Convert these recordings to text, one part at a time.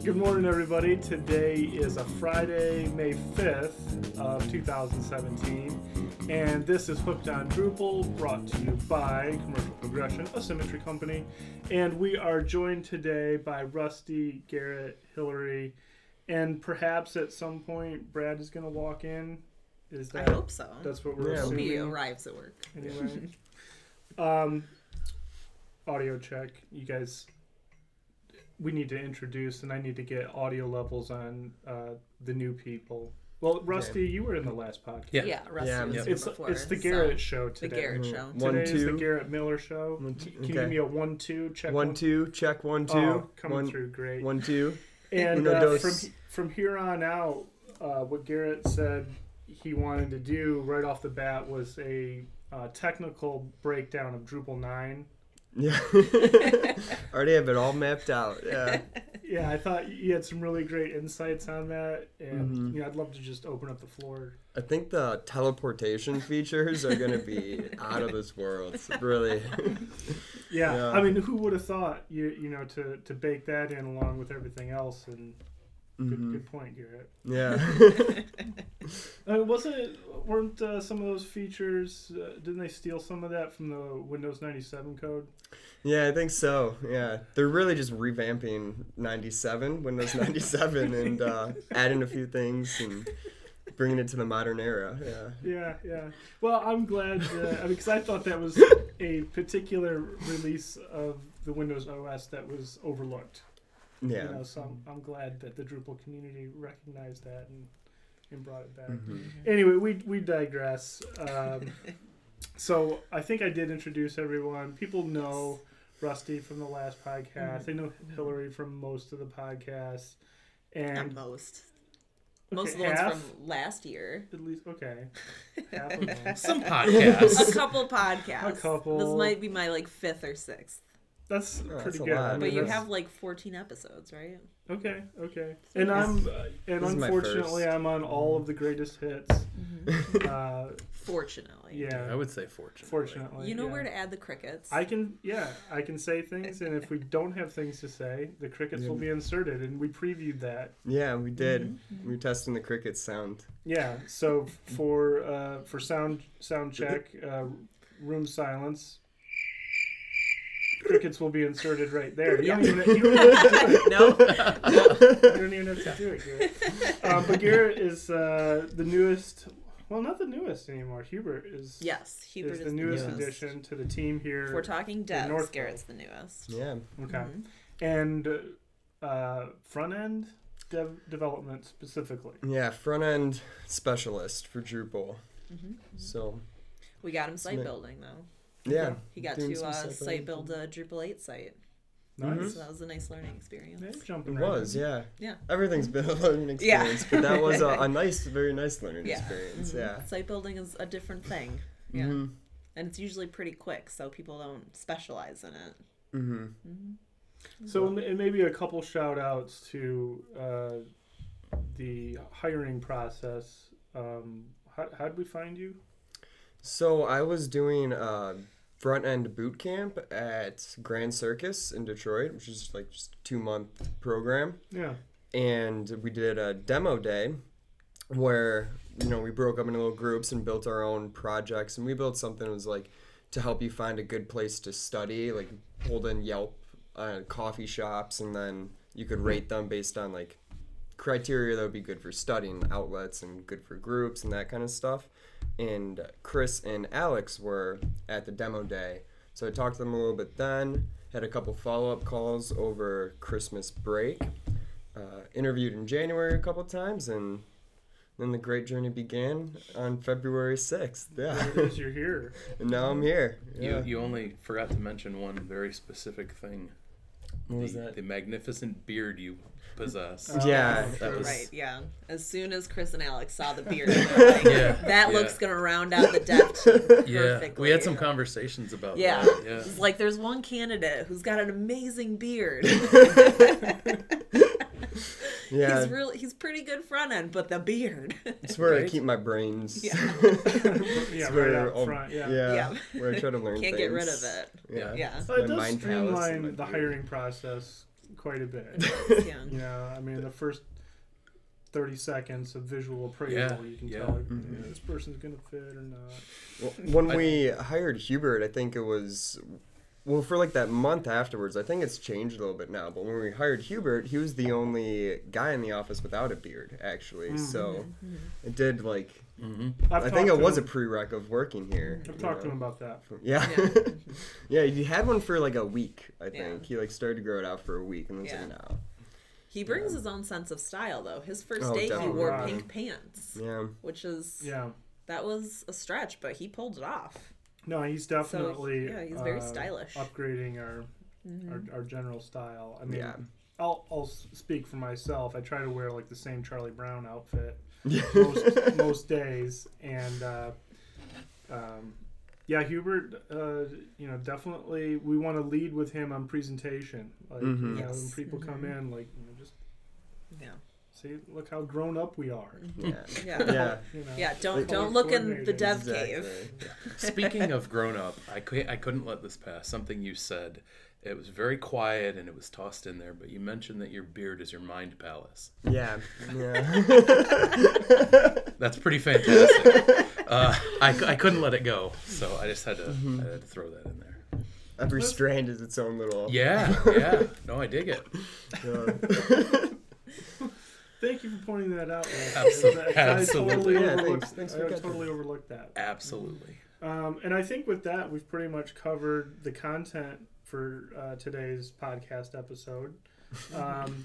Good morning, everybody. Today is a Friday, May 5th of 2017, and this is Hooked on Drupal, brought to you by Commercial Progression, a symmetry company. And we are joined today by Rusty, Garrett, Hillary, and perhaps at some point Brad is going to walk in. Is that? I hope so. That's what we're assuming. assuming. He arrives at work. Anyway, audio check. You guys, we need to introduce, and I need to get audio levels on the new people. Well, Rusty, you were in the last podcast. Yeah, Rusty was here before. It's the Garrett show today. The Garrett show. Today is the Garrett Miller show. Can you give me a 1-2 check? 1-2 check 1-2. Oh, coming through great. 1-2. And from here on out, what Garrett said he wanted to do right off the bat was a technical breakdown of Drupal 9. Yeah. Already have it all mapped out. Yeah. Yeah, I thought you had some really great insights on that, and I'd love to just open up the floor. I think the teleportation features are going to be out of this world. It's really. Yeah, I mean, who would have thought to bake that in along with everything else? And good point, Garrett. Yeah. Weren't some of those features? Didn't they steal some of that from the Windows 97 code? Yeah, I think so. Yeah, they're really just revamping Windows 97, and adding a few things and bringing it to the modern era. Yeah. Yeah. Well, I'm glad because I thought that was a particular release of the Windows OS that was overlooked. Yeah. So I'm glad that the Drupal community recognized that and brought it back. Anyway, we digress. So I think I did introduce everyone. People know Rusty from the last podcast. They know Hillary from most of the podcasts. And not most. Most of the ones from last year. At least, okay. Half of them. Some podcasts. A couple podcasts. A couple. This might be my 5th or 6th. That's pretty a good. lot. But you have 14 episodes, right? Okay. And unfortunately I'm on all of the greatest hits. Fortunately. Yeah. I would say fortunately. Fortunately. You know where to add the crickets. I can say things, and if we don't have things to say, the crickets will be inserted, and we previewed that. Yeah, we did. We were testing the cricket sound. Yeah. So for sound check, room silence. Crickets will be inserted right there. You don't even have to do it. No. You don't even have to do it, Garrett. But Garrett is the newest. Well, not the newest anymore. Hubert is. Yes, Hubert is the newest addition to the team here. If we're talking devs, Garrett's the newest. Yeah. Okay. And front end development specifically. Yeah, front end specialist for Drupal. So. We got him site building though. Yeah. He got to site build a Drupal 8 site. Nice. So that was a nice learning experience. It was, yeah. Yeah. Everything's been a learning experience, but that was a very nice learning experience. Yeah. Site building is a different thing. Yeah. And it's usually pretty quick, so people don't specialize in it. So, and maybe a couple shout outs to the hiring process. How did we find you? So I was doing front-end boot camp at Grand Circus in Detroit, which is just a 2-month program. Yeah. And we did a demo day where, we broke up into little groups and built our own projects. And we built something that was to help you find a good place to study, pulled in Yelp coffee shops, and then you could rate them based on criteria that would be good for studying outlets and good for groups and that kind of stuff. And Chris and Alex were at the demo day, so I talked to them a little bit then, had a couple follow-up calls over Christmas break, interviewed in January a couple times, and then the great journey began on February 6th. Yeah. There it is, you're here. And now I'm here. Yeah. You only forgot to mention one very specific thing. What was that? The magnificent beard you possess. Yeah. That was... Right, yeah. As soon as Chris and Alex saw the beard, they're that looks going to round out the depth perfectly. Yeah, we had some conversations about that. Yeah. It's there's one candidate who's got an amazing beard. Yeah. He's pretty good front end, but the beard. It's where I keep my brains. Yeah. Right out front. Yeah. Where I try to learn Can't things. get rid of it. Yeah. Yeah. So it does streamline the hiring process quite a bit. Yeah. You know, I mean, the first 30 seconds of visual appraisal, Yeah, you can yeah. tell this person's going to fit or not. Well, when we hired Hubert, I think it was, well, for like that month afterwards, I think it's changed a little bit now, but when we hired Hubert, he was the only guy in the office without a beard, actually. So it did, like, I think it was a prereq of working here. I've talked to him about that. Yeah. Yeah. Yeah, he had one for like a week, I think. Yeah. He like started to grow it out for a week and then was Yeah. like, no. He brings his own sense of style, though. His first Oh, day, definitely. he wore Right. pink pants, Yeah. which is Yeah. that was a stretch, but he pulled it off. No, he's definitely yeah, he's very stylish. upgrading our general style. I mean, Yeah. I'll speak for myself. I try to wear like the same Charlie Brown outfit Yeah. most days, and yeah, Hubert, you know, definitely we want to lead with him on presentation. Like, you know, Yes. when people come in, like, you know, just Yeah, see, look how grown up we are. Yeah. yeah, Yeah. You know? yeah. Don't Color look in the coordinated. dev Exactly. cave. Speaking of grown up, I couldn't let this pass. Something you said. It was very quiet and it was tossed in there, but you mentioned that your beard is your mind palace. Yeah. Yeah. That's pretty fantastic. I couldn't let it go, so I just had to throw that in there. Every strand is its own little. Yeah, yeah. No, I dig it. Thank you for pointing that out. Lex. Absolutely. I totally Yeah, overlooked. thanks I for catching totally overlooked that. Absolutely. And I think with that, we've pretty much covered the content for today's podcast episode.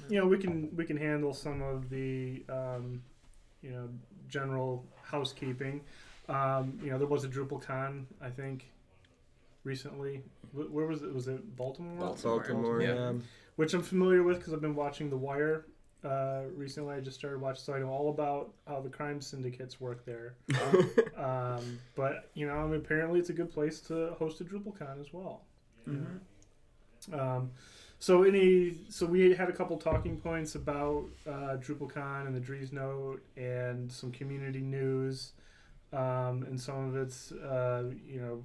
You know, we can handle some of the you know, general housekeeping. You know, there was a DrupalCon, I think, recently. Where was it? Was it Baltimore? Baltimore, Yeah. yeah. Which I'm familiar with because I've been watching The Wire. Recently, I just started watching, so I know all about how the crime syndicates work there. But you know, I mean, apparently it's a good place to host a DrupalCon as well. So we had a couple talking points about DrupalCon and the Dries Note and some community news, and some of it's you know,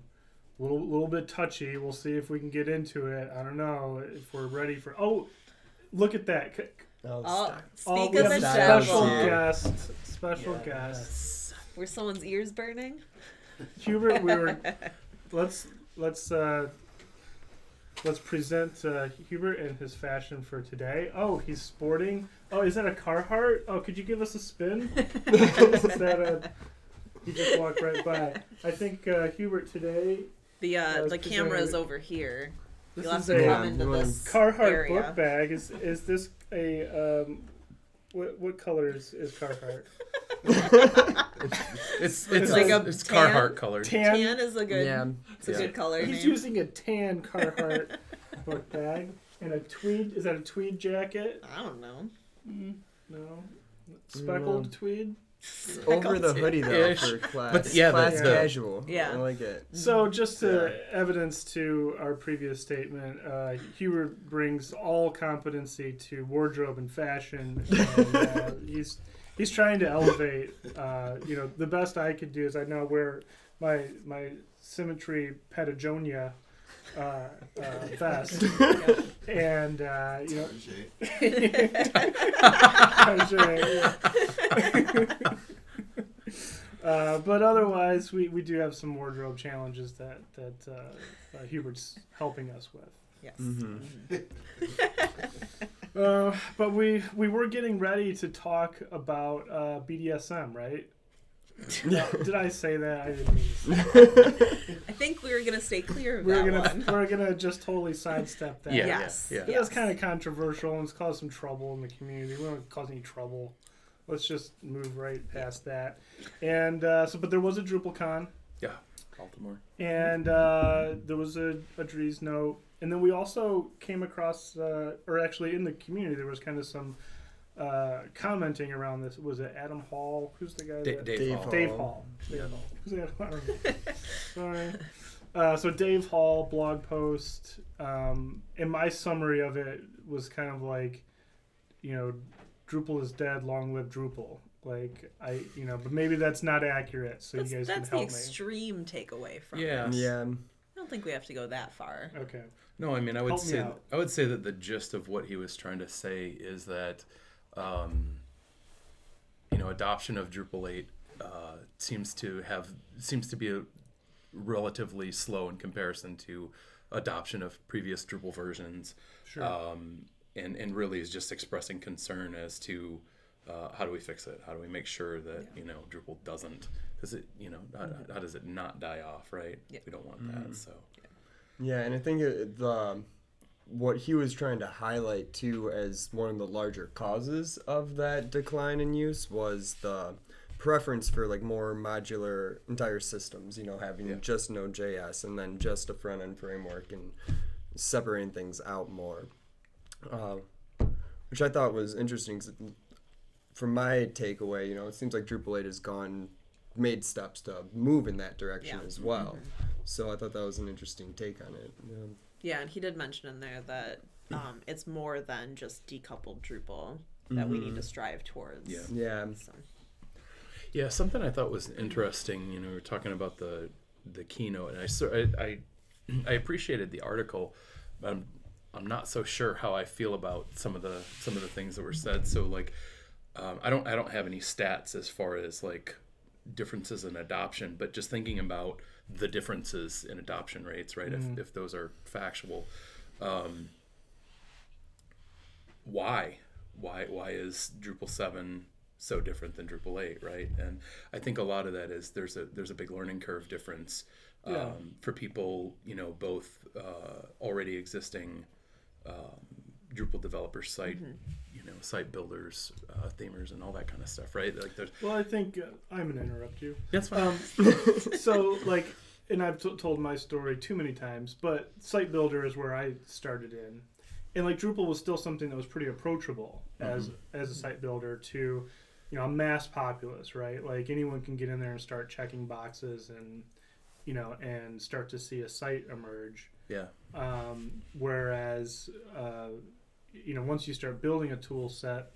a little bit touchy. We'll see if we can get into it. I don't know if we're ready for. Oh, look at that! Oh, Oh, speak we of have the a Styles special devil. here. guest. Special guest. Were someone's ears burning? Hubert, we were. Let's present Hubert in his fashion for today. Oh, he's sporting. Oh, is that a Carhartt? Oh, could you give us a spin? Is that a? He just walked right by. I think Hubert today. The camera's over here. This You'll have is to a come into this Carhartt area. book bag. Is this a what color is Carhartt? It's like a it's tan? Carhartt colored. Tan is a good. Yeah. It's a Yeah. good color He's name. using a tan Carhartt book bag and a tweed. Is that a tweed jacket? I don't know. No, speckled tweed. Over the hoodie though Ish. for class. But yeah, class the- casual. Yeah. I like it. So just to evidence to our previous statement, Hubert brings all competency to wardrobe and fashion. And, he's trying to elevate. You know, the best I could do is I now wear my Symmetry Patagonia vest, and you know. But otherwise, we do have some wardrobe challenges that Hubert's helping us with. Yes. But we were getting ready to talk about BDSM, right? Did I say that? I didn't mean to say that. I think we were gonna stay clear of We're that gonna one. we're gonna just totally sidestep that. Yeah, Yes. yeah. That's kind of controversial and it's caused some trouble in the community. We don't cause any trouble. Let's just move right past that. And but there was a DrupalCon, Yeah, Baltimore. and there was a Dries Note, and then we also came across, or actually in the community, there was kind of some commenting around this. Was it Adam Hall? Who's the guy? Dave Dave Hall. Dave Hall. Yeah. Who's that? I don't know. Sorry. So Dave Hall blog post, and my summary of it was kind of like, you know, Drupal is dead, long live Drupal. Like, but maybe that's not accurate, so That's you guys can the help me. extreme takeaway from it. Yeah. Yeah. don't think we have to go that far. Okay. No, I mean, I would Help me say out. that the gist of what he was trying to say is that, adoption of Drupal 8 seems to be relatively slow in comparison to adoption of previous Drupal versions. Sure. And really is just expressing concern as to how do we fix it? How do we make sure that Drupal doesn't? Because how does it not die off? Right? Yeah. We don't want that. So. Yeah, and I think what he was trying to highlight too as one of the larger causes of that decline in use was the preference for like more modular entire systems, having just Node.js and then just a front end framework and separating things out more, which I thought was interesting. 'Cause from my takeaway, it seems like Drupal 8 has made steps to move in that direction as well. So I thought that was an interesting take on it. Yeah, and he did mention in there that it's more than just decoupled Drupal that we need to strive towards. Yeah. So. Yeah, something I thought was interesting. We were talking about the keynote, and I appreciated the article, but I'm not so sure how I feel about some of the things that were said. So like, I don't have any stats as far as like differences in adoption, but just thinking about the differences in adoption rates, right? If those are factual, why is Drupal 7 so different than Drupal 8, right? And I think a lot of that is there's a big learning curve difference for people, both already existing Drupal developer site, site builders, themers, and all that kind of stuff, right? Like there's. Well, I think I'm gonna interrupt you. That's fine. So like, and I've told my story too many times, but site builder is where I started in, and like Drupal was still something that was pretty approachable as a site builder to, a mass populace, right? Like anyone can get in there and start checking boxes and, and start to see a site emerge. Yeah. Whereas, once you start building a tool set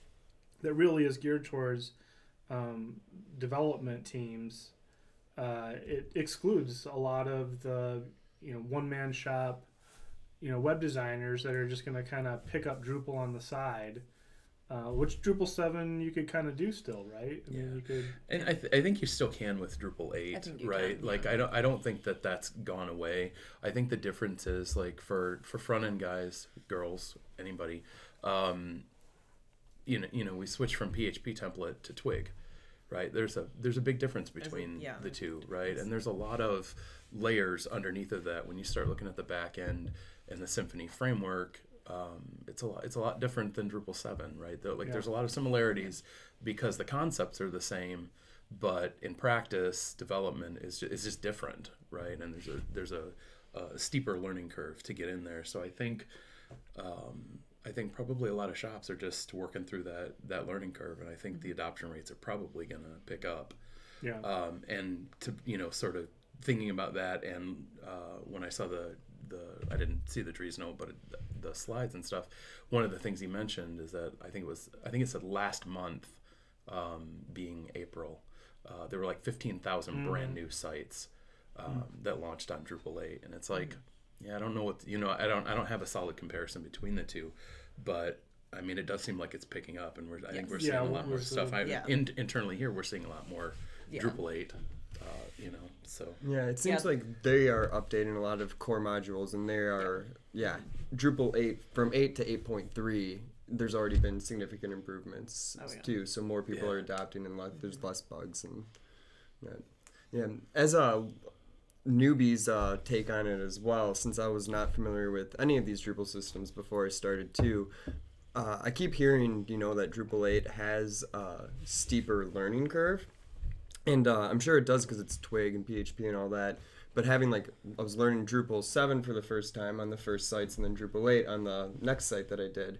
that really is geared towards development teams, it excludes a lot of the, one-man shop, web designers that are just going to kind of pick up Drupal on the side, which Drupal 7 you could kind of do still, right? I mean, you could. And I think you still can with Drupal 8, right? Can, like I don't think that that's gone away. I think the difference is like for front end guys, girls, anybody, we switch from PHP template to Twig, right? There's a big difference between the two, right? And there's a lot of layers underneath of that when you start looking at the back end and the Symfony framework. It's a lot different than Drupal 7, right? There's a lot of similarities because the concepts are the same, but in practice, development is just different, right? And there's a steeper learning curve to get in there. So I think probably a lot of shops are just working through that learning curve, and I think the adoption rates are probably going to pick up. Yeah. And to sort of thinking about that, and when I saw I didn't see the Dries note, but the slides and stuff. One of the things he mentioned is that I think it said last month, being April, there were like 15,000 brand new sites that launched on Drupal 8, and it's like, I don't know what I don't have a solid comparison between the two, but I mean it does seem like it's picking up, and I think we're seeing a lot more stuff. Internally here, we're seeing a lot more Drupal 8. So yeah, it seems like they are updating a lot of core modules, and they are Drupal 8 from 8 to 8.3. There's already been significant improvements too, so more people are adopting, and there's less bugs, and as a newbie's take on it as well, since I was not familiar with any of these Drupal systems before I started too. I keep hearing that Drupal 8 has a steeper learning curve. And I'm sure it does because it's Twig and PHP and all that. But I was learning Drupal 7 for the first time on the first sites, and then Drupal 8 on the next site that I did.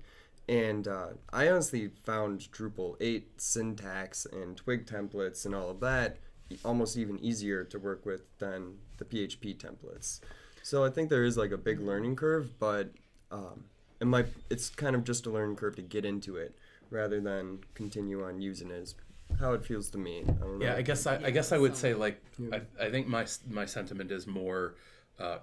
And I honestly found Drupal 8 syntax and Twig templates and all of that almost even easier to work with than the PHP templates. So I think there is like a big learning curve, but it's kind of just a learning curve to get into it rather than continue on using it. Is how it feels to me. I don't know. I guess I would say I think my sentiment is more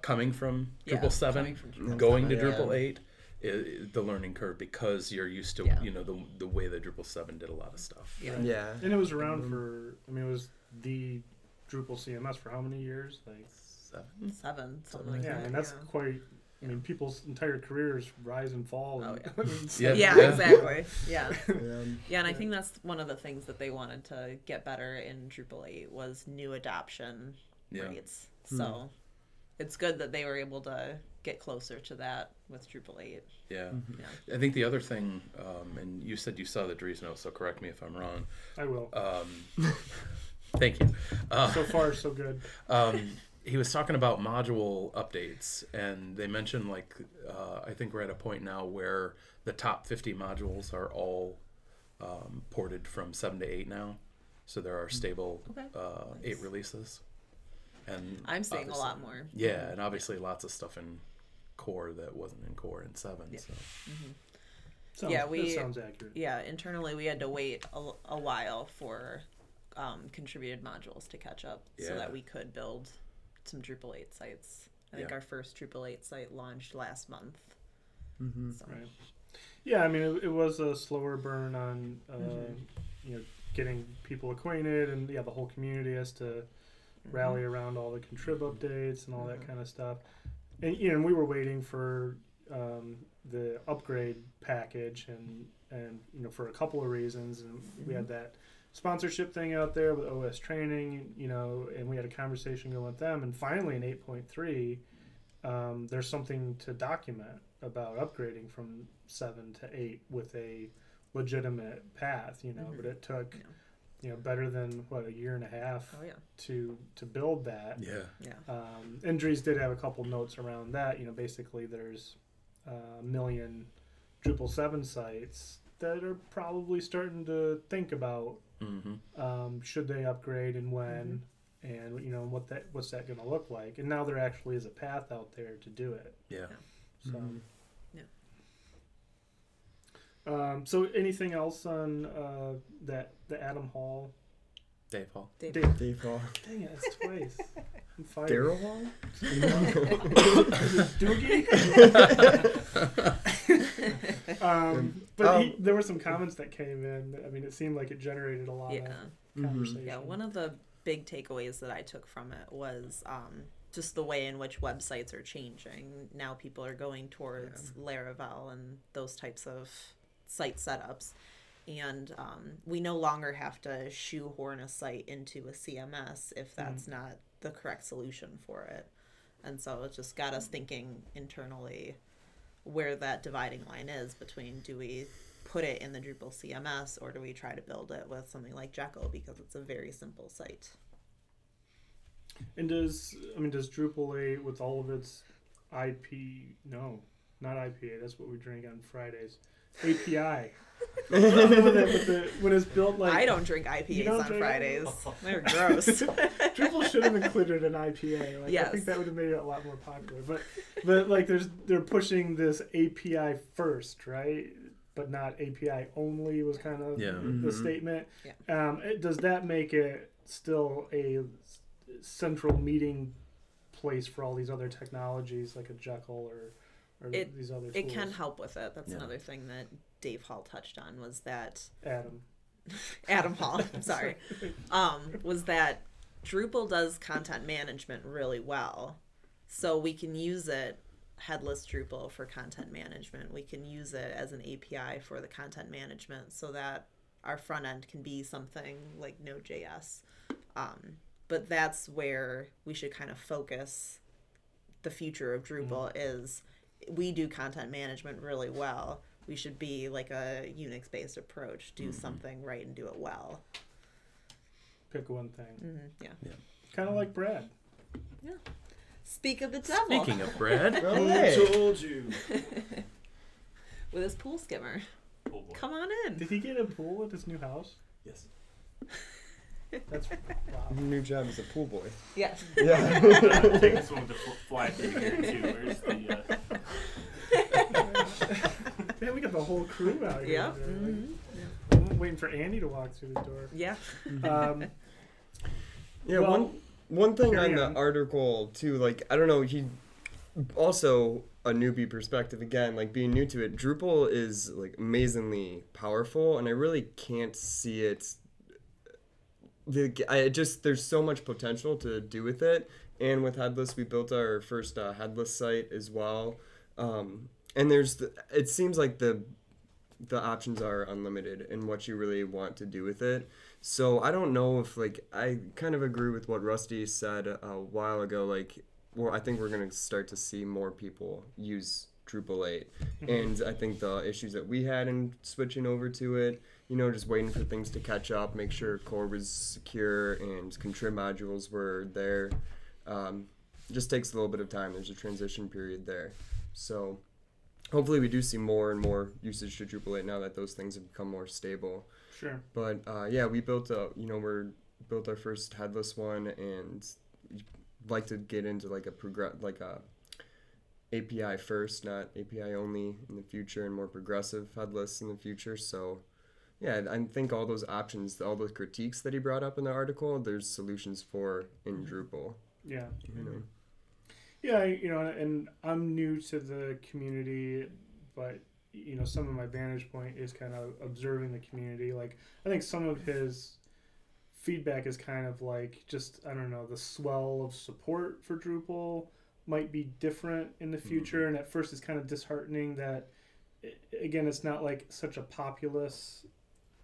coming from Yeah, Drupal 7, coming from Drupal going to 7, Drupal yeah. 8, the learning curve, because you're used to, Yeah. the way that Drupal 7 did a lot of stuff. Yeah. Yeah. And it was around for, I mean, it was the Drupal CMS for how many years? Like, 7? 7, something like yeah, that. and that's yeah. quite. I mean, people's entire careers rise and fall. Oh, And, yeah. I mean, Yeah. Yeah, Yeah. exactly. Yeah. Um, Yeah, and I think that's one of the things that they wanted to get better in Drupal 8 was new adoption Yeah. rates. So it's good that they were able to get closer to that with Drupal 8. Yeah. Yeah. I think the other thing, and you said you saw the Dries note, so correct me if I'm wrong. I will. Thank you. So far, so good. He was talking about module updates, and they mentioned, like, I think we're at a point now where the top 50 modules are all ported from 7 to 8 now. So there are stable Okay. 8 releases. And I'm seeing a obviously- lot more. Yeah, and obviously lots of stuff in core that wasn't in core in 7. Yeah. So. Sounds, Yeah, that sounds accurate. Yeah, internally we had to wait a while for contributed modules to catch up so Yeah. that we could build some Drupal 8 sites. I think Yeah. our first Drupal 8 site launched last month. So, Right. Yeah, I mean, it was a slower burn on, you know, getting people acquainted, and yeah, the whole community has to rally around all the contrib updates and all that kind of stuff. And you know, we were waiting for the upgrade package, and you know, for a couple of reasons, and we had that sponsorship thing out there with OS training, you know, and we had a conversation going with them, and finally in 8.3, there's something to document about upgrading from 7 to 8 with a legitimate path, you know, but it took, you know, better than what, a year and a half oh yeah, to build that. Yeah. yeah, And Dries did have a couple notes around that. You know, basically there's a million Drupal 7 sites that are probably starting to think about should they upgrade and when, and you know what's that going to look like. And now there actually is a path out there to do it. Yeah. So. Yeah. So anything else on the Adam Hall? Dave Hall. Dave. Dave Hall. Dang it, it's twice. I'm fired. Daryl Hall? Doogie? There were some comments that came in. I mean, it seemed like it generated a lot yeah. of conversation. Yeah, one of the big takeaways that I took from it was just the way in which websites are changing. Now people are going towards Laravel and those types of site setups. And we no longer have to shoehorn a site into a CMS if that's not the correct solution for it. And so it just got us thinking internally where that dividing line is between, do we put it in the Drupal CMS or do we try to build it with something like Jekyll because it's a very simple site. And does Drupal 8 with all of its IP? No, not IPA. That's what we drink on Fridays. API. When it's built like I don't drink IPAs don't on drink Fridays. They're gross. Drupal should have included an IPA. Like, I Yes. think that would have made it a lot more popular. But like they're pushing this API first, right? But not API only was kind of the statement. Yeah. Does that make it still a central meeting place for all these other technologies like a Jekyll or these other tools? It can help with it. That's another thing that Dave Hall touched on was that Adam Hall, I'm sorry, was that Drupal does content management really well. So we can use it, headless Drupal, for content management. We can use it as an API for the content management so that our front end can be something like Node.js. But that's where we should kind of focus the future of Drupal is we do content management really well. We should be like a Unix-based approach, do something right and do it well. Pick one thing. Yeah. Kind of like Brad. Yeah. Speak of the devil. Speaking of Brad, Hey. Told you. With his pool skimmer. Oh boy. Come on in. Did he get a pool at his new house? Yes. That's wow. New job as a pool boy. Yes. Yeah. Take this one to fly through here too. Where's the? Man, we got the whole crew out here. Yep. today. I'm waiting for Andy to walk through the door. Yeah. Yeah, Well- One thing on the article too, like I don't know, he also a newbie perspective again, like being new to it. Drupal is like amazingly powerful, and I really can't see it. There's so much potential to do with it, and with headless, we built our first headless site as well, and it seems like the options are unlimited in what you really want to do with it. So I don't know if I kind of agree with what Rusty said a while ago. I think we're going to start to see more people use Drupal 8. And I think the issues that we had in switching over to it, just waiting for things to catch up, make sure core was secure and contrib modules were there, just takes a little bit of time. There's a transition period there. So hopefully we do see more and more usage to Drupal 8 now that those things have become more stable. Sure. But we built built our first headless one, and like to get into a API first, not API only in the future, and more progressive headless in the future. So yeah, I think all those options, all those critiques that he brought up in the article, there's solutions for in Drupal. Yeah. Yeah, and I'm new to the community, but some of my vantage point is kind of observing the community. Like, I think some of his feedback is kind of like just, I don't know, the swell of support for Drupal might be different in the future. And at first it's kind of disheartening that, again, it's not like such a populous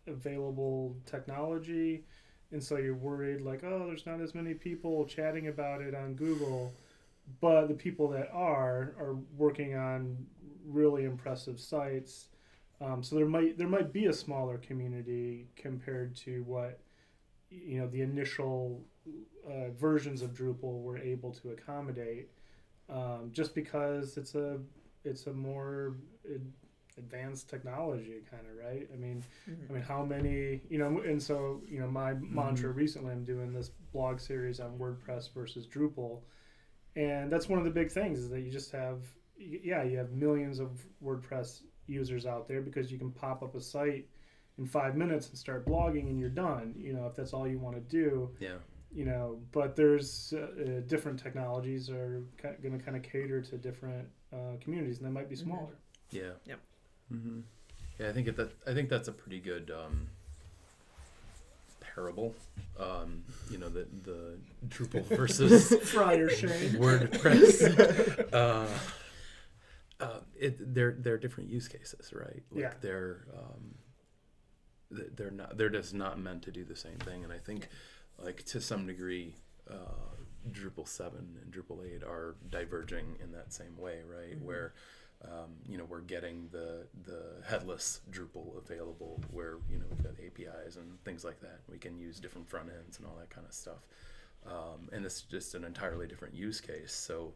available technology. And so you're worried like, oh, there's not as many people chatting about it on Google. But the people that are working on really impressive sites. So there might be a smaller community compared to what the initial versions of Drupal were able to accommodate, just because it's a more advanced technology, kind of, right? I mean, how many, and so my mantra recently, I'm doing this blog series on WordPress versus Drupal, and that's one of the big things is that you just have. Yeah, you have millions of WordPress users out there because you can pop up a site in 5 minutes and start blogging and you're done, if that's all you want to do. Yeah. But there's different technologies are going to kind of cater to different communities, and they might be smaller. Yeah. Yep. Yeah, I think that's a pretty good parable. The Drupal versus Friar Shane. WordPress. They're different use cases, right? They're just not meant to do the same thing. And I think, to some degree, Drupal 7 and Drupal 8 are diverging in that same way, right? Where we're getting the headless Drupal available, where we've got APIs and things like that. We can use different front ends and all that kind of stuff. And it's just an entirely different use case. So,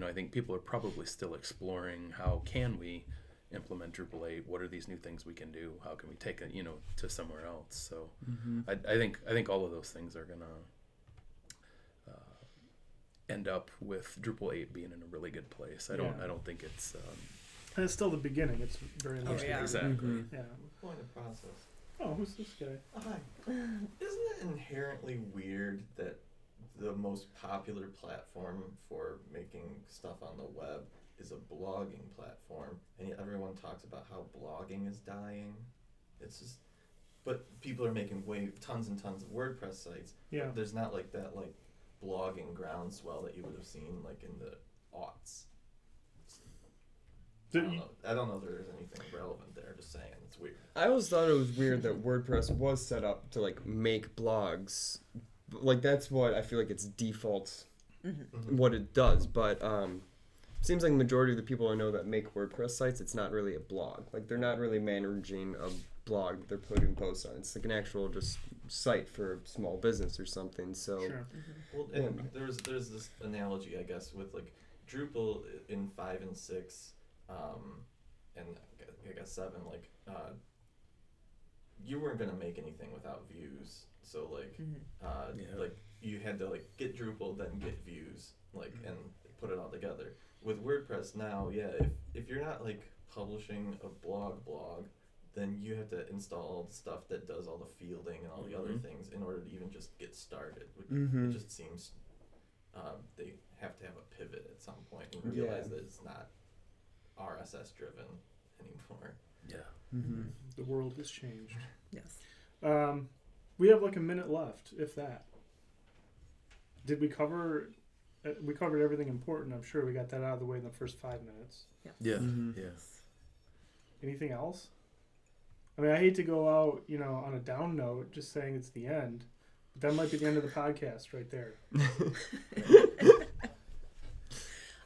I think people are probably still exploring how can we implement Drupal 8? What are these new things we can do? How can we take it, to somewhere else? So, I think all of those things are gonna end up with Drupal 8 being in a really good place. I don't think it's. And it's still the beginning. It's very much. yeah. Exactly. Yeah. Point of process. Oh, who's this guy? Hi. Isn't it inherently weird that the most popular platform for making stuff on the web is a blogging platform, and yet everyone talks about how blogging is dying? It's just, but people are making tons and tons of WordPress sites. Yeah. But there's not that blogging groundswell that you would have seen in the aughts. I don't know if there's anything relevant there. Just saying, it's weird. I always thought it was weird that WordPress was set up to make blogs. That's what I feel like its default, what it does. But seems like the majority of the people I know that make WordPress sites, it's not really a blog. They're not really managing a blog they're putting posts on. It's an actual just site for a small business or something. So, sure. Well, and there's this analogy, I guess, with Drupal in 5 and 6. And I guess 7, you weren't gonna make anything without views. So you had to get Drupal, then get views, and put it all together. With WordPress now, if you're not publishing a blog, then you have to install all the stuff that does all the fielding and all the other things in order to even just get started. It just seems they have to have a pivot at some point and realize that it's not RSS driven anymore. Yeah. Mm-hmm. The world has changed. Yes. We have like a minute left, if that. Did we cover? We covered everything important. I'm sure we got that out of the way in the first 5 minutes. Yeah. Mhm. Yes. Anything else? I mean, I hate to go out, on a down note, just saying it's the end. But that might be the end of the podcast right there.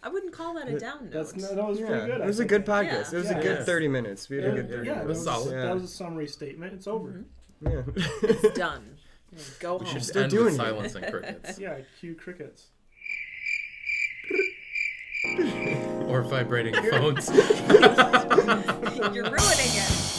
I wouldn't call that a down note. That was pretty good. It was a good podcast. Yeah. It was a good 30 minutes. We had a good 30 Yeah, minutes. that was a summary statement. It's over. Yeah. It's done. Go We home. should still end doing with it. silence and crickets. Yeah, cue crickets. Or vibrating phones. You're ruining it.